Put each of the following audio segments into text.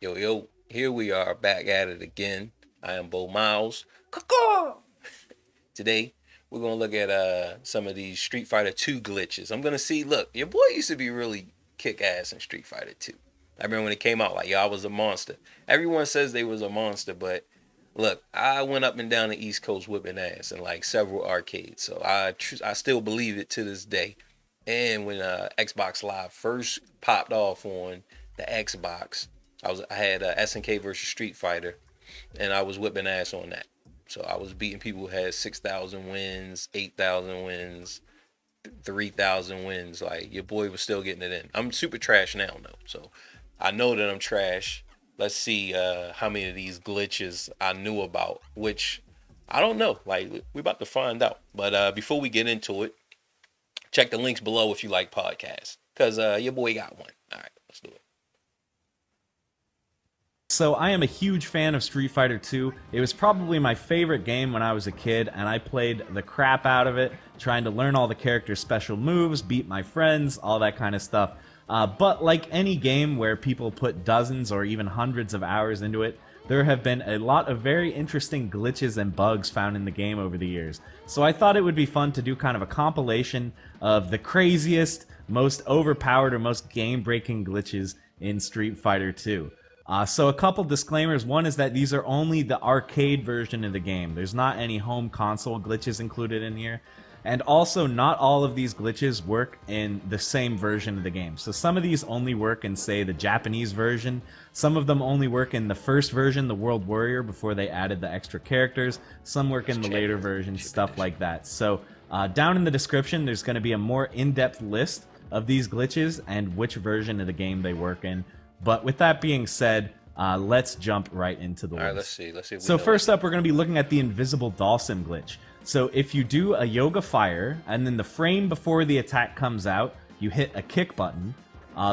Yo, yo, here we are back at it again. I am Bo Miles. Caw-caw! Today, we're going to look at some of these Street Fighter 2 glitches. I'm going to see, look, your boy used to be really kick ass in Street Fighter 2. I remember when it came out, like, yo, I was a monster. Everyone says they was a monster, but look, I went up and down the East Coast whipping ass in like several arcades. So I still believe it to this day. And when Xbox Live first popped off on the Xbox, I had SNK versus Street Fighter, and I was whipping ass on that. So I was beating people who had 6,000 wins, 8,000 wins, 3,000 wins. Like your boy was still getting it in. I'm super trash now though, so I know that I'm trash. Let's see how many of these glitches I knew about, which I don't know. Like we're about to find out. But before we get into it, check the links below if you like podcasts, cause your boy got one. All right, let's do it. So I am a huge fan of Street Fighter 2. It was probably my favorite game when I was a kid, and I played the crap out of it, trying to learn all the characters' special moves, beat my friends, all that kind of stuff. But like any game where people put dozens or even hundreds of hours into it, there have been a lot of very interesting glitches and bugs found in the game over the years. So I thought it would be fun to do kind of a compilation of the craziest, most overpowered, or most game-breaking glitches in Street Fighter 2. So a couple disclaimers. One is that these are only the arcade version of the game. There's not any home console glitches included in here. And also, not all of these glitches work in the same version of the game. So some of these only work in, say, the Japanese version. Some of them only work in the first version, the World Warrior, before they added the extra characters. Some work in the later versions, stuff like that. So down in the description, there's going to be a more in-depth list of these glitches and which version of the game they work in. But with that being said, let's jump right into the list. All right, let's see. Let's see. So first up, we're going to be looking at the invisible Dawson glitch. So if you do a yoga fire, and then the frame before the attack comes out, you hit a kick button,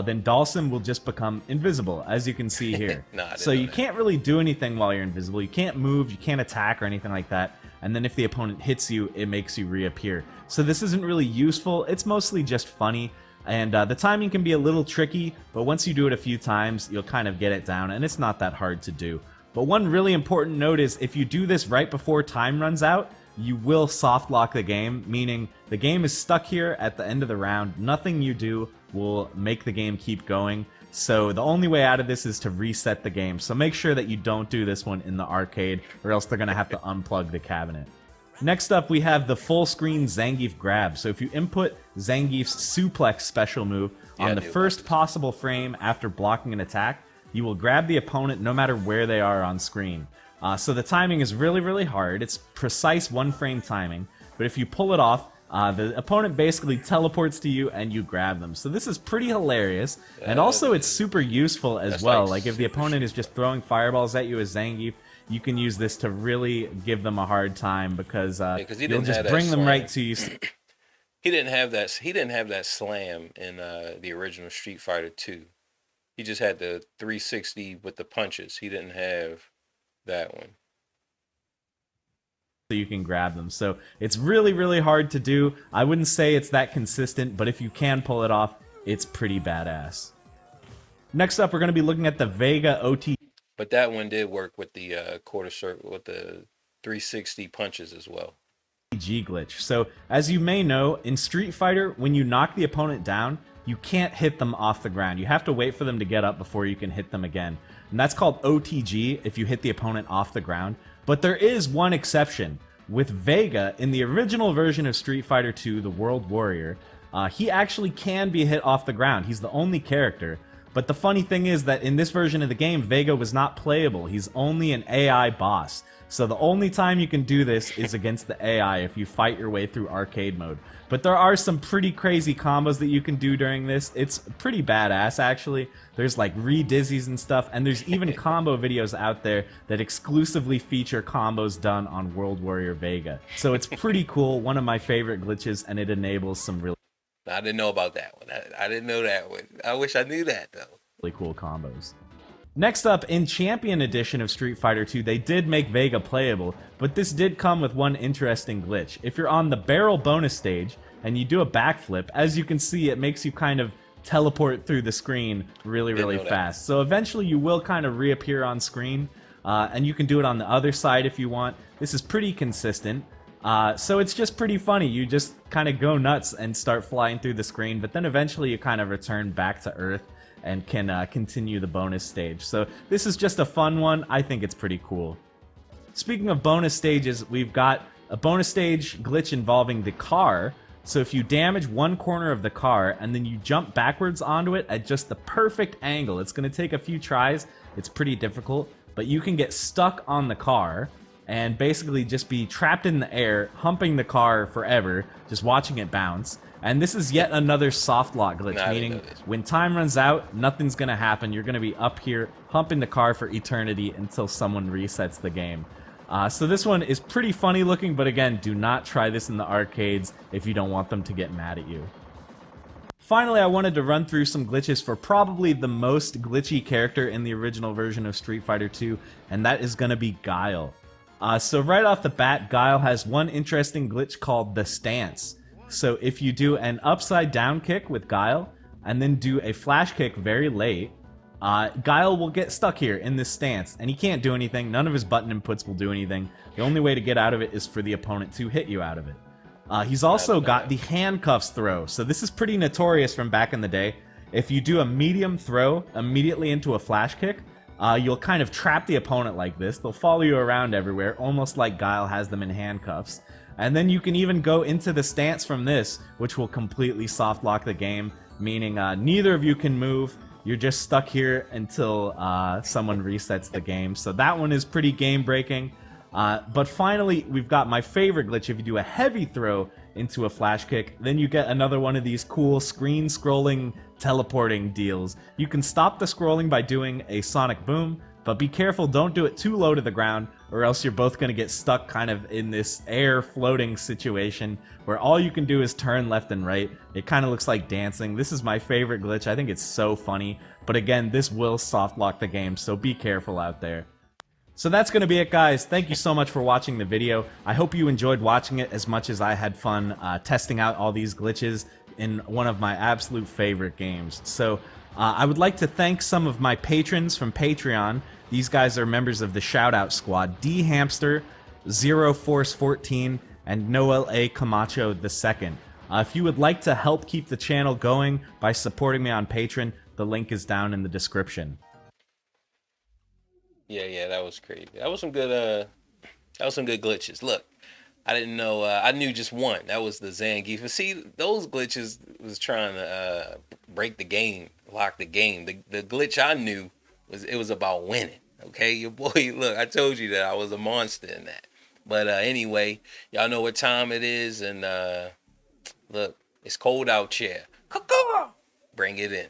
then Dawson will just become invisible, as you can see here. So you can't really do anything while you're invisible. You can't move, you can't attack or anything like that. And then if the opponent hits you, it makes you reappear. So this isn't really useful. It's mostly just funny. And the timing can be a little tricky, but once you do it a few times, you'll kind of get it down, and it's not that hard to do. But one really important note is if you do this right before time runs out, you will soft lock the game, meaning the game is stuck here at the end of the round. Nothing you do will make the game keep going. So the only way out of this is to reset the game. So make sure that you don't do this one in the arcade, or else they're going to have to unplug the cabinet. Next up, we have the full screen Zangief grab. So if you input Zangief's suplex special move on the first possible frame after blocking an attack, you will grab the opponent no matter where they are on screen. So the timing is really, really hard. It's precise one frame timing. But if you pull it off, the opponent basically teleports to you and you grab them. So this is pretty hilarious. And also it's super useful as well. Like if the opponent is just throwing fireballs at you as Zangief, you can use this to really give them a hard time because you'll just bring them right to you. He didn't have that. He didn't have that slam in the original Street Fighter 2. He just had the 360 with the punches. He didn't have that one. So you can grab them. So it's really, really hard to do. I wouldn't say it's that consistent, but if you can pull it off, it's pretty badass. Next up, we're going to be looking at the Vega OT. But that one did work with the quarter circle, with the 360 punches as well. G glitch. So as you may know, in Street Fighter, when you knock the opponent down, you can't hit them off the ground. You have to wait for them to get up before you can hit them again. And that's called OTG if you hit the opponent off the ground. But there is one exception. With Vega, in the original version of Street Fighter 2, the World Warrior, he actually can be hit off the ground. He's the only character. But the funny thing is that in this version of the game, Vega was not playable. He's only an AI boss. So the only time you can do this is against the AI if you fight your way through arcade mode. But there are some pretty crazy combos that you can do during this. It's pretty badass, actually. There's like re-dizzies and stuff, and there's even combo videos out there that exclusively feature combos done on World Warrior Vega. So it's pretty cool, one of my favorite glitches, and it enables some really... I didn't know about that one. I didn't know that one. I wish I knew that, though. Really cool combos. Next up, in Champion Edition of Street Fighter 2, they did make Vega playable, but this did come with one interesting glitch. If you're on the barrel bonus stage, and you do a backflip, as you can see, it makes you kind of teleport through the screen really, Didn't really know that. fast. So eventually you will kind of reappear on screen, and you can do it on the other side if you want. This is pretty consistent. So it's just pretty funny. You just kind of go nuts and start flying through the screen, but then eventually you kind of return back to Earth and can continue the bonus stage. So this is just a fun one. I think it's pretty cool. Speaking of bonus stages, we've got a bonus stage glitch involving the car. So if you damage one corner of the car and then you jump backwards onto it at just the perfect angle, it's going to take a few tries. It's pretty difficult, but you can get stuck on the car and basically just be trapped in the air, humping the car forever, just watching it bounce. And this is yet another soft lock glitch, meaning when time runs out, nothing's going to happen. You're going to be up here humping the car for eternity until someone resets the game. So this one is pretty funny looking, but again, do not try this in the arcades if you don't want them to get mad at you. Finally, I wanted to run through some glitches for probably the most glitchy character in the original version of Street Fighter 2, and that is going to be Guile. So right off the bat, Guile has one interesting glitch called the stance. So if you do an upside down kick with Guile, and then do a flash kick very late, Guile will get stuck here in this stance, and he can't do anything. None of his button inputs will do anything. The only way to get out of it is for the opponent to hit you out of it. He's also got the handcuffs throw, so this is pretty notorious from back in the day. If you do a medium throw immediately into a flash kick, you'll kind of trap the opponent like this. They'll follow you around everywhere, almost like Guile has them in handcuffs. And then you can even go into the stance from this, which will completely soft lock the game, meaning neither of you can move. You're just stuck here until someone resets the game. So that one is pretty game-breaking. But finally, we've got my favorite glitch. If you do a heavy throw into a flash kick, then you get another one of these cool screen-scrolling teleporting deals. You can stop the scrolling by doing a sonic boom, but be careful, don't do it too low to the ground, or else you're both going to get stuck kind of in this air floating situation where all you can do is turn left and right. It kind of looks like dancing. This is my favorite glitch. I think it's so funny. But again, this will soft lock the game, so be careful out there. So that's going to be it, guys. Thank you so much for watching the video. I hope you enjoyed watching it as much as I had fun testing out all these glitches in one of my absolute favorite games. So I would like to thank some of my patrons from Patreon. These guys are members of the Shoutout Squad: D Hamster, Zero Force 14, and Noel A. Camacho II. If you would like to help keep the channel going by supporting me on Patreon, the link is down in the description. Yeah, that was crazy. That was some good. That was some good glitches. Look, I didn't know. I knew just one. That was the Zangief. And see, those glitches was trying to break the game, lock the game. The glitch I knew was about winning. Okay, your boy. Look, I told you that I was a monster in that. But anyway, y'all know what time it is, and look, it's cold out here. Caw-caw! Bring it in.